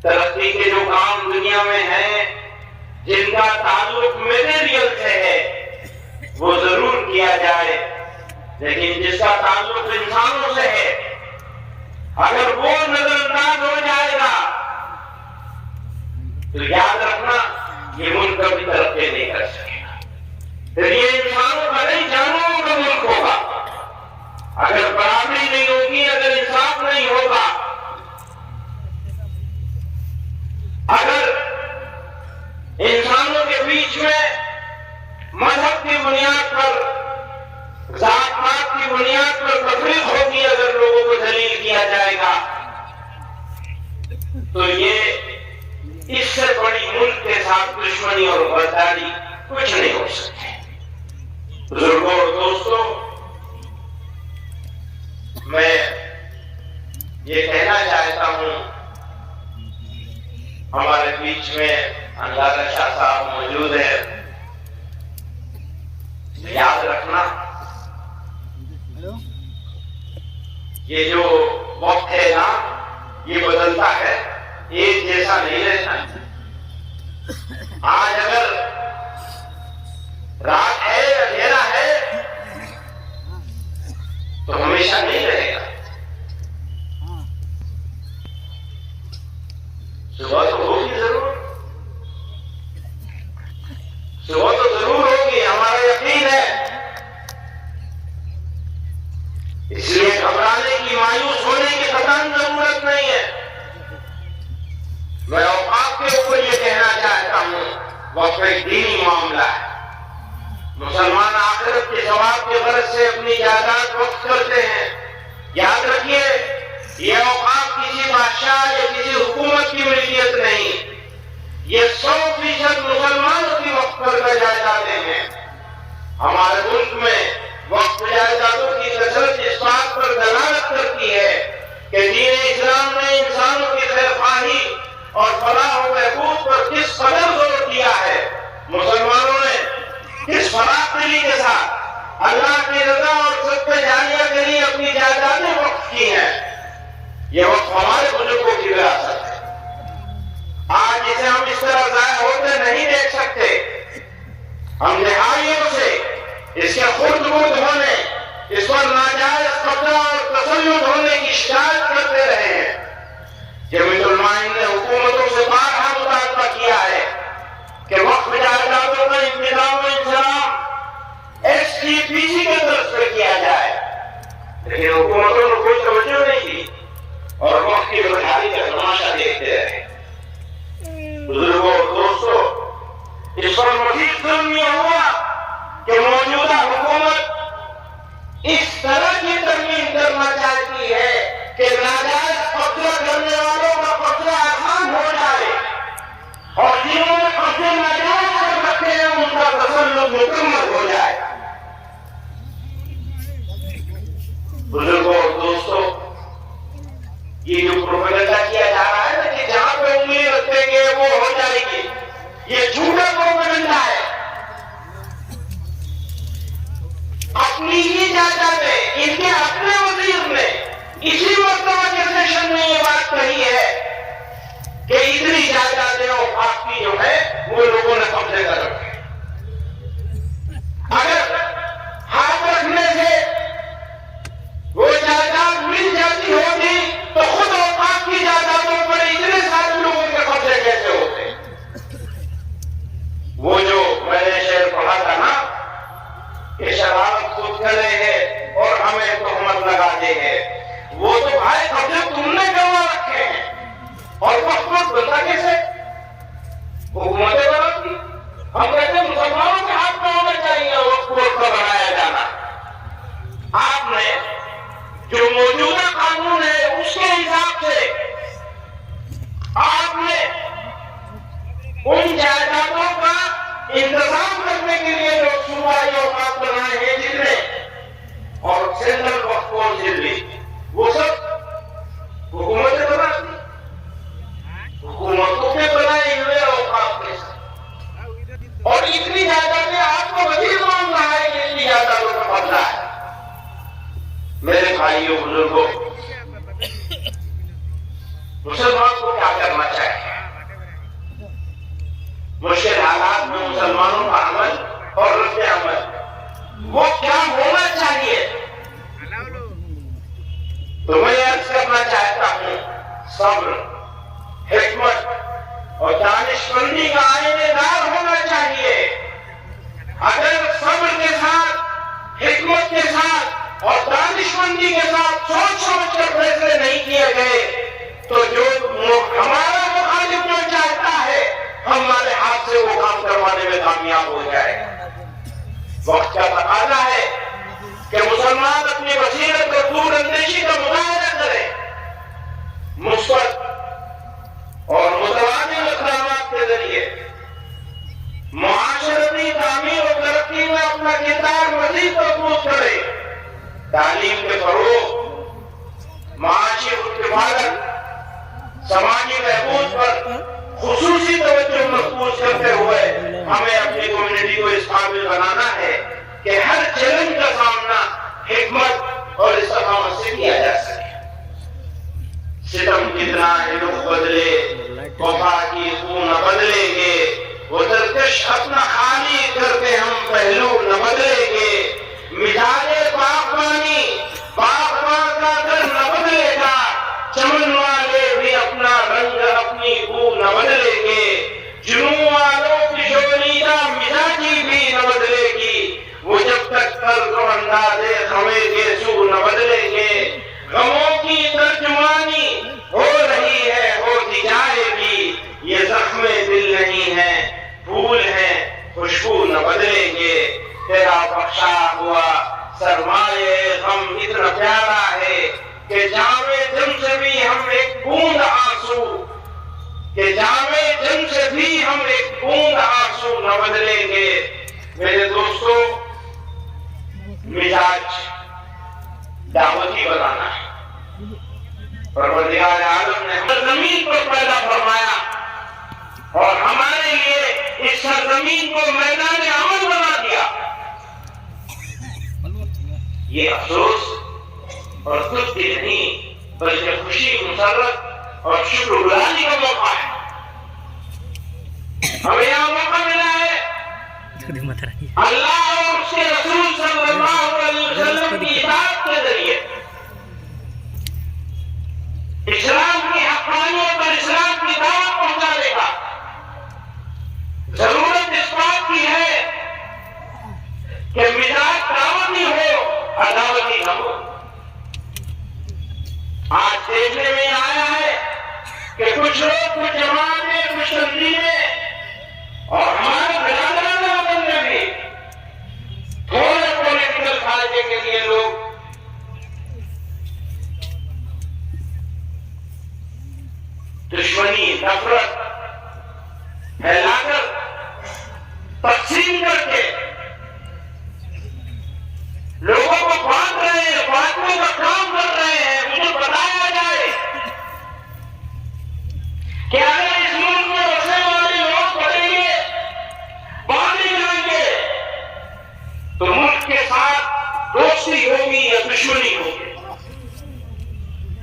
ترقی کے جو کام دنیا میں ہیں جن کا تعلق میٹیریل سے ہے وہ ضرور کیا جائے، لیکن جس کا تعلق انسانوں سے ہے اگر وہ نظر انداز ہو جائے گا تو یاد رکھنا یہ ملک کبھی ترقی نہیں کر سکے گا. پھر یہ انسانوں کا نہیں جانوروں کا ملک ہوگا. اگر برابری نہیں ہوگی، اگر انصاف نہیں ہوگا، اگر انسانوں کے بیچ میں مذہب کی بنیاد پر، ذات پات کی بنیاد پر تفریق ہوگی، اگر لوگوں کو ذلیل کیا جائے گا تو یہ اس سے بڑی ملک کے ساتھ دشمنی اور غداری کچھ نہیں ہو سکتی. بزرگوں اور دوستوں، میں یہ کہنا چاہتا ہوں، ہمارے بیچ میں انگارہ شاہ صاحب موجود ہیں. یاد رکھنا یہ جو وقت ہے نا یہ بدلتا ہے، ایک جیسا نہیں رہتا. آج اگر رات ہے، اندھیرا ہے تو ہمیشہ نہیں رہے گا. صبح تو ہوگی ضرور، صبح تو ضرور ہوگی، ہمارا یقین ہے. اس لیے گھبرانے کی، مایوس ہونے کی قطعاً ضرورت نہیں ہے. میں اوقاف کے اوپر یہ کہنا چاہتا ہوں، وقت ایک دینی معاملہ ہے. مسلمان آخرت کے ثواب کے غرض سے اپنی جائیداد وقف کرتے ہیں. یاد رکھیے یہ اوقاف کسی بادشاہ یا کسی حکومت کی ملکیت نہیں، یہ 100% مسلمانوں کی وقف کردہ جائیدادیں ہیں. ہمارے ملک میں وقف جائیدادوں کی کثرت اس بات پر دلالت کرتی ہے کہ دین اسلام نے انسانوں کی خیرخواہی اور فلاح و بہبود پر کس قدر زور دیا ہے. مسلمانوں نے کس فراخ دلی کے ساتھ اللہ کی رضا اور صدقہ جاریہ کے لیے اپنی جائیدادیں وقف کی ہیں. یہ وقت ہمارے بزرگوں کی وراثت ہے. آج اسے ہم اس طرح ضائع ہوتے نہیں دیکھ سکتے. ہم دہائیوں سے اس کے خرد برد ہونے، اس پر ناجائز قبضہ اور تسلط ہونے کی شکایت کرتے رہے ہیں. جمیعت علماء نے حکومتوں سے بارہا مطالبہ کیا ہے کہ وقف جائیدادوں کا انتظام و انتظام STPC کے طرف سے کیا جائے، لیکن حکومتوں نے کوئی توجہ نہیں دی اور وقت کی بدحالی کا تماشا دیکھتے رہے. بزرگوں اور دوستوں، اس پر مزید ظلم یہ ہوا کہ موجودہ حکومت اس طرح کی ترمیم کرنا چاہتی ہے کہ ناجائز قبضہ کرنے والوں کا قبضہ آسان ہو جائے اور جنہوں نے قبضے ناجائز کر رکھے ہیں ان کا تسلط مکمل ہو جائے. بزرگوں اور دوستوں، یہ جو پروپیگنڈا کیا جا رہا ہے نا کہ جہاں پہ انگلی رکھیں گے وہ ہو جائے گی، یہ جھوٹا پروپیگنڈا ہے. اپنی ہی جائیدادیں ان کے اپنے وزیر نے اسی مرتبہ کے سیشن میں یہ بات کہی ہے کہ اتنی جائیدادیں اوقاف کی جو ہے وہ لوگوں نے قبضے کر رکھے. اگر ہاتھ رکھنے سے وہ جائیداد مل جاتی ہوگی تو خود اوقاف کی جائیدادوں پر اتنے سارے لوگوں کے قبضے کیسے ہوتے. وہ جو میں نے شعر پڑھا تھا نا کہ شرارت خود کرے ہے اور ہمیں تہمت لگاتے ہیں، وہ تو بھائی قبضے تم نے کروا رکھے ہیں اور وقت بتا کیسے؟ حکومتیں بناتی. ہم کہتے ہیں مسلمانوں کے ہاتھ میں ہونا چاہیے وقت کا بنایا جانا. آپ نے جو موجودہ قانون ہے اس کے حساب سے آپ نے ان جائیدادوں کا انتظام کرنے کے لیے جو صوبائی اوقات بنائے ہیں جتنے اور سینٹرل وقف کونسل بھی، وہ سب حکومتیں بناتی. حکومتوں کے بنائے ہوئے اوقات کے ساتھ اور اتنی جائیدادیں آپ کو وزیر مان رہا ہے کہ اتنی جائیدادوں کا قبضہ ہے. میرے بھائیوں بزرگوں، مسلمان کو کیا کرنا چاہیے؟ حکمت اور دانشمندی کا آئینے دار ہونا چاہیے۔ اگر صبر کے ساتھ، حکمت کے ساتھ اور دانشمندی کے ساتھ سوچ سمجھ کر فیصلے نہیں کیے گئے تو جو ہمارا مخالف جو چاہتا ہے ہمارے ہاتھ سے وہ کام کروانے میں کامیاب ہو جائے۔ وقت کا تقاضا ہے کہ مسلمان اپنی بصیرت اور دور اندیشی کا مظاہرہ کرے، مثبت اور متبادل اقدامات کے ذریعے معاشرتی تعمیر و ترقی میں اپنا کردار مزید مضبوط کرے، تعلیم کے فروغ، معاشی اتفاقت، سماجی بہبود پر خصوصی توجہ مرکوز کرتے ہوئے ہمیں اپنی کمیونٹی کو اس قابل بنانا ہے کہ ہر چیلنج کا سامنا حکمت اور استقامت سے کیا جا سکے۔ ستم کتنا رخ بدلے، وفا کی خون نہ بدلیں گے، وہ دلکش اپنا خالی کر کے ہم پہلو نہ بدلیں گے، مزاج باغبانی باغبان کا در نہ بدلے گا، چمن والے بھی اپنا رنگ اپنی بو نہ بدلیں گے، جنوں والوں کی شوریدہ مزاجی بھی نہ بدلے گی، وہ جب تک قرض و اندازے خمے کے سو نہ بدلیں گے، غموں کی ترجمانی ہو رہی ہے، ہوتی جائے گی، یہ زخم دل نہیں ہے، پھول ہیں، خوشبو نہ بدلیں گے، تیرا بخشا ہوا سرمایہ غم اتنا پیارا ہے کہ جامے جم سے بھی ہم ایک بوند آنسو، کہ جامے جم سے بھی ہم ایک بوند آنسو نہ بدلیں گے۔ میرے دوستو، مزاج دعوتی بنانا ہے۔ پروردگار عالم نے ہمیں زمین پر پیدا فرمایا اور ہمارے لیے اس سرزمین کو میدان عمل بنا دیا۔ یہ افسوس اور دکھ کی نہیں بلکہ خوشی، مسرت اور شکر گزاری کا موقع ہے۔ ہمیں یہاں موقع ملا ہے اللہ اور اس کے رسول صلی اللہ علیہ وسلم کی اطاعت کے ذریعے اسلام کی حقانیت اور اسلام کی دعوت پہنچانے کا۔ ضرورت اس بات کی ہے کہ مزاج دعوتی ہو، عداوتی نہ ہو۔ آج دیکھنے میں آیا ہے کہ کچھ لوگ، کچھ جماعتیں، کچھ تنظیمیں اور ہمارے برادرانہ وطن میں بھی تھوڑے پولیٹیکل فائدے کے لیے لوگ دشمنی، نفرت پھیلا کر، تقسیم کر کے لوگوں کو بانٹ رہے ہیں، بانٹنے کا کام کر رہے ہیں۔ مجھے بتایا جائے کہ اگر اس ملک میں بسنے والے لوگ پڑھیں گے، بانٹے جائیں گے تو ملک کے ساتھ دوستی ہوگی یا دشمنی ہوگی۔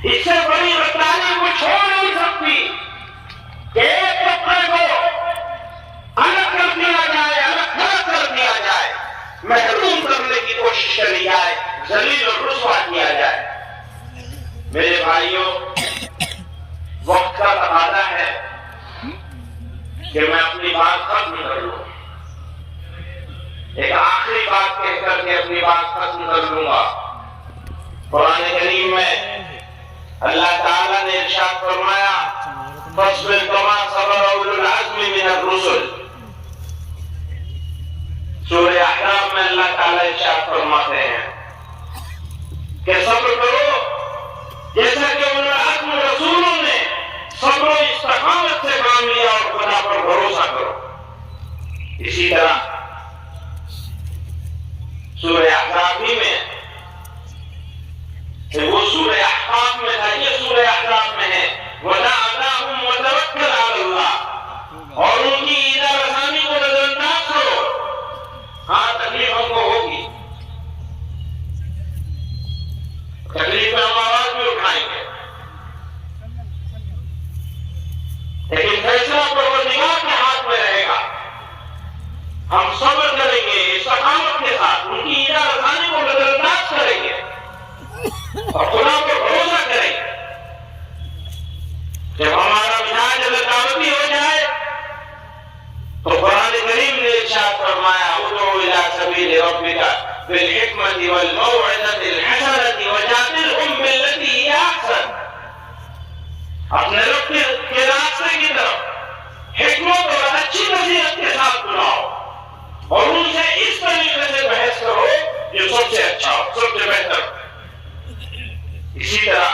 اس سے بڑی غداری کچھ ہو نہیں سکتی کہ ایک طبقے کو الگ کر دیا جائے، الگ تھلگ کر دیا جائے، محروم کرنے کی کوشش کری جائے، ذلیل اور رسوا کیا جائے۔ میرے بھائیوں، وقت کا تقاضا ہے کہ میں اپنی بات ختم کر لوں۔ ایک آخری بات کہہ کر کے اپنی بات ختم کر لوں گا۔ قرآن کریم میں اللہ تعالیٰ نے ارشاد فرمایا، فَاصْبِرْ كَمَا صَبَرَ أُولُو الْعَزْمِ مِنَ الرُّسُلِ۔ سورہ احزاب میں اللہ تعالیٰ ارشاد فرماتے ہیں کہ صبر کرو جیسا کہ اولو العزم رسولوں نے صبر و استقامت سے کام لیا اور خدا پر بھروسہ کرو۔ اسی طرح سورہ احزاب ہی میں کہ وہ سورہ احقاف میں تھا، یہ سورہ احزاب میں ہے، وَدَعْنَاهُمْ وَتَوَكَّلْ عَلَى اللَّهِ، اور ان کی ایذا رسانی کو نظر انداز کرو۔ ہاں، تکلیف ہم کو ہوگی، تکلیف میں ہم آواز بھی اٹھائیں گے، لیکن فیصلہ پروردگار کے ہاتھ میں رہے گا۔ ہم صبر کریں گے استقامت کے ساتھ، ان کی ایذا رسانی کو نظر انداز کریں گے اور خدا پر بھروسہ کریں گے۔ جب ہمارا مزاج سبيل ربك بالحكمة والموعظة الحسنة وجادلهم بالتي هي أحسن. اپنے رب کے راستے کی طرف حکمت اور اچھی نصیحت کے ساتھ بلاؤ اور ان سے اس طریقے سے بحث کرو جو سب سے اچھا ہو، سب سے بہتر. اسی طرح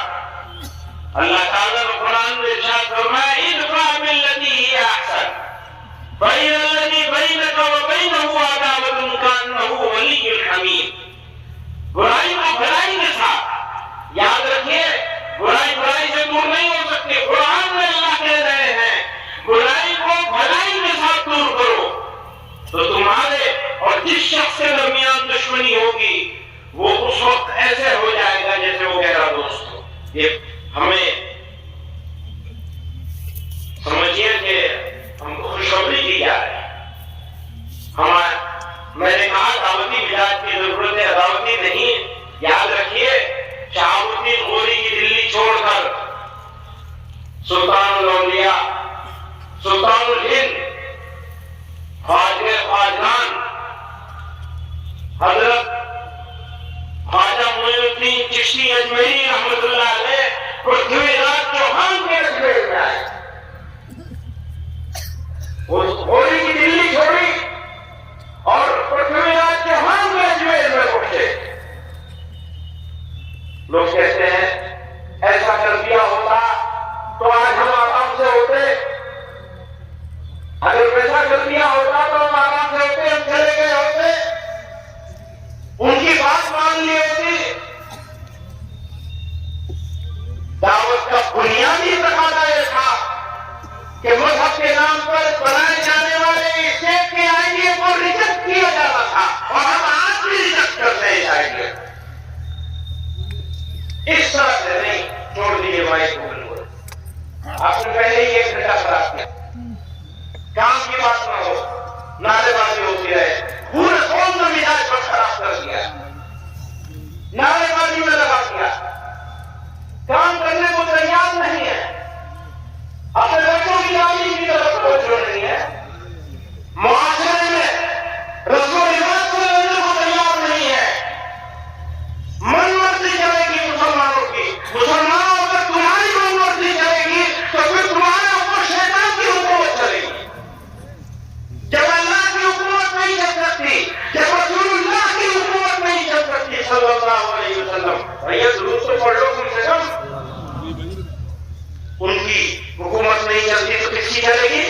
اللہ تعالیٰ نے قرآن میں ارشاد فرمایا ادفع بالتی ہی احسن فإن الذی بینک وبینہ عداوۃ کأنہ ولی حمیم. برائی کو بھلائی کے ساتھ، یاد رکھیے برائی برائی سے دور نہیں ہو سکتی. قرآن میں اللہ کہہ رہے ہیں برائی کو بھلائی کے ساتھ دور کرو تو تمہارے اور جس شخص کے درمیان دشمنی ہوگی وہ اس وقت ایسے ہو جائے گا جیسے وہ گہرا دوست ہو. یہ ہمیں سمجھیے کہ ہم کو خوشخبری دی جا رہی ہے. میں نے کہا دعوتی مزاج کی ضرورت ہے، دعوتی نہیں. یاد رکھیے شہاب الدین غوری کی دلی چھوڑ کر سلطان الاولیاء سلطان الہند خواجہ خواجان حضرت خواجہ معین الدین چشتی اجمیری رحمۃ اللہ علیہ پرتھوی راج چوہان کے رسمے میں آئے. غوری کی دلی چھوڑی اور پرتھوی راج چوہان کے اجمیر میں پہنچے. لوگ کہتے ہیں ایسا کر دیا ہوتا تو آج ہم آرام سے ہوتے، اگر ویسا کر دیا ہوتا تو ہم آرام سے ہوتے، ہم چلے گئے ہوتے، ان کی بات مان لی ہوتی. دعوت کا بنیادی تقاضا یہ تھا کہ مذہب کے نام پر بنائے جانے والے اسٹیٹ کے آئیڈیا کو ریجیکٹ کیا جاتا تھا اور ہم آج بھی ریجیکٹ کرتے ہیں اس آئیڈیا. اس طرح سے نہیں چھوڑ دیجیے مائی کو بالکل. آپ نے پہلے ہی 1 گھنٹہ خراب کیا. کام کی بات نہ ہو، نعرے بازی ہوتی رہے، پورے قوم کا مزاج پر خراب کر دیا، نعرے بازی میں لگا دیا، کام کرنے کو تیار نہیں ہے، اپنے بچوں کی تعلیم کی طرف توجہ نہیں ہے، معاشرے میں رسم و رواج کو لینے کو تیار نہیں ہے. من مرضی چلے گی مسلمانوں کی. مسلمانوں اگر تمہاری من مرضی چلے گی تو پھر تمہارے اوپر شیطان کی حکومت چلے گی. جب اللہ کی حکومت نہیں چل سکتی، جب رسول اللہ کی حکومت نہیں چل سکتی صلی اللہ علیہ وسلم، بھیا ضرور تو پڑھ لو کم سے کم. ان کی حکومت نہیں چلتی تو کس کی چلے گی؟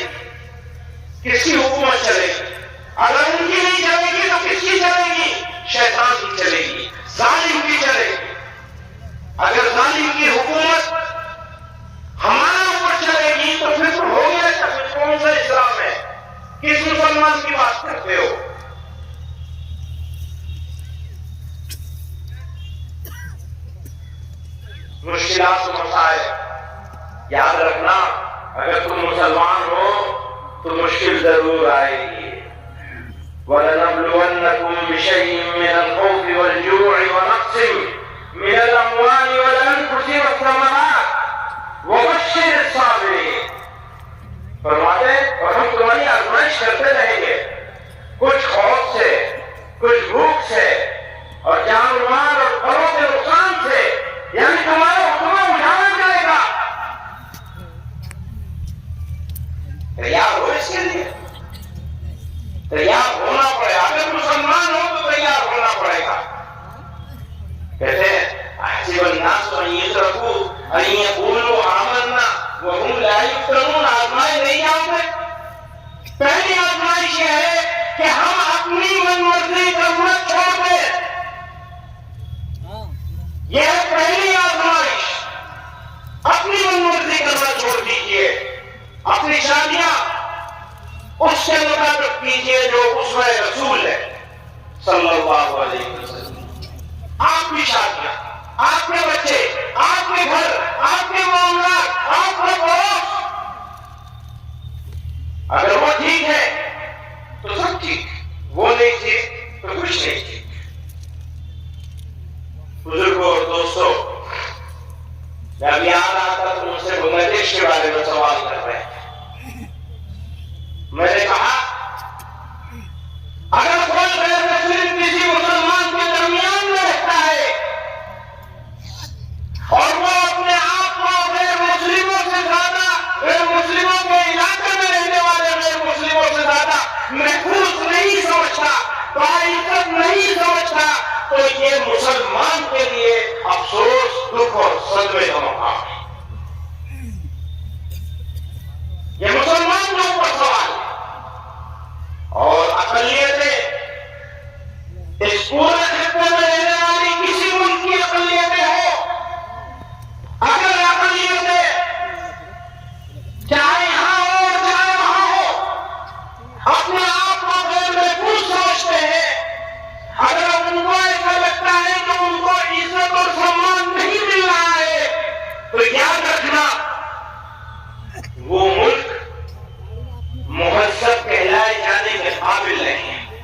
کس کی حکومت چلے گی؟ اگر ان کی نہیں چلے گی تو کس کی چلے گی؟ شیطان کی چلے گی، ظالم کی چلے گی. اگر ظالم کی حکومت ہمارے اوپر چلے گی تو پھر تو ہو گیا. کون سا اسلام ہے؟ کس مسلمان کی بات کرتے ہو؟ مشکلات و مسائل یاد رکھنا، اگر تم مسلمان ہو تو مشکل ضرور آئے گی. وَلَنَبْلُوَنَّكُمْ بِشَيْءٍ مِّنَ الْخَوْفِ وَالْجُوعِ وَنَقْصٍ مِّنَ الْأَمْوَالِ وَالْأَنفُسِ وَالثَّمَرَاتِ وَبَشِّرِ الصَّابِرِينَ. فرماتے اور ہم تمہاری آزمائش کرتے رہیں گے، کچھ خوف سے، کچھ بھوک سے اور جان و مال اور گھروں کے نقصان سے، یعنی تمہارا حکم اٹھایا جائے گا. تیار ہو اس کے لیے؟ تیار ہونا پڑے. اگر مسلمان ہو تو تیار ہونا پڑے گا. کہتے ہیں احسب الناس ان یترکوا ان یقولوا آمنا وهم لا یفتنون. آزمائے نہیں جاؤ گے. پہلی آزمائش یہ ہے کہ ہم اپنی من مرضی کرنا چھوڑ دیں. یہ ہے پہلی آزمائش. اپنی من مرضی کرنا چھوڑ دیجیے. اپنی شادیاں اس کے مطابق کیجیے جو اسوہ رسول ہے صلی اللہ علیہ وسلم. آپ کی شادیاں، آپ کے بچے، آپ کے گھر، آپ کے معاملات، آپ کا پڑوس، اگر وہ ٹھیک ہے تو سب ٹھیک، وہ نہیں ٹھیک تو کچھ نہیں ٹھیک. بزرگوں اور دوستوں، جب یاد آتا تو مجھ سے بنگلہ دیش کے بارے میں سوال کر رہے ہیں. میں نے کہا اگر کوئی غیر مسلم مسلموں کے علاقے میں رہنے والے غیر مسلموں سے زیادہ محفوظ نہیں سمجھتا، باعزت نہیں سمجھتا، تو یہ مسلمان کے لیے افسوس، دکھ اور صدمے کا مقام ہے۔ یہ مسلمان کے اوپر سوال ہے۔ اور اقلیتیں اس پورے خطے میں رہنے والی کسی ملک کی اقلیتیں ہو، اگر اقلیتیں چاہے یہاں ہو اور چاہے وہاں ہو، اپنے آپ کو غیر محفوظ سمجھتے ہیں، اگر ان کو ایسا لگتا ہے کہ ان کو عزت اور سمان نہیں مل رہا ہے، تو یاد رکھنا وہ ملک مہذب کہلائے جانے کے قابل نہیں ہے،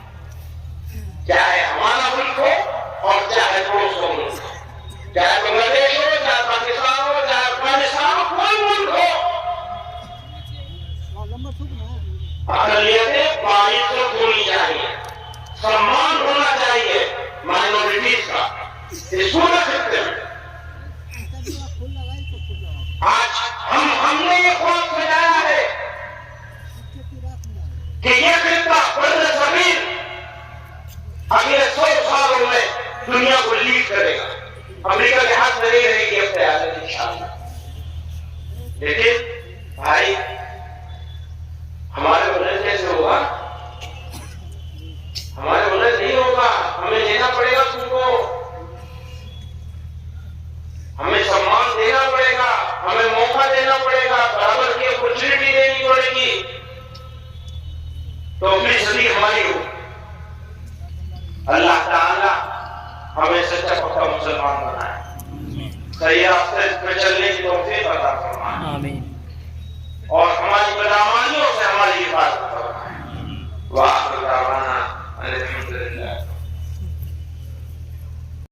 چاہے ہمارا ملک ہو اور چاہے پڑوس کا ملک ہو، چاہے بنگلہ دیش ہو، چاہے پاکستان ہو، چاہے افغانستان ہو، کوئی ملک ہو، اقلیتیں باعزت ہونی چاہیے، سمان ہونا چاہیے مائنورٹیز کا۔ اس پورے خطے میں آج ہم نے یہ خواب سجایا ہے کہ یہ خطہ برِ زمین اگلے 100 سالوں میں دنیا کو لیڈ کرے گا۔ امریکہ کے ہاتھ میں نہیں رہے گی اختیارات انشاءاللہ، لیکن بھائی ہمارے ملک کیسے ہوگا؟ ہمارے ملک نہیں ہوگا، ہمیں لینا پڑے گا تم کو، ہمیں سمان دینا پڑے گا، ہمیں موقع دینا پڑے گا، برابر کی اپرچونٹی دینی پڑے گی، تو اپنی صدی ہماری ہو۔ اللہ تعالیٰ ہمیں سچا پکا مسلمان بنائے، صحیح راستے پہ چلنے کی توفیق عطا فرمائے۔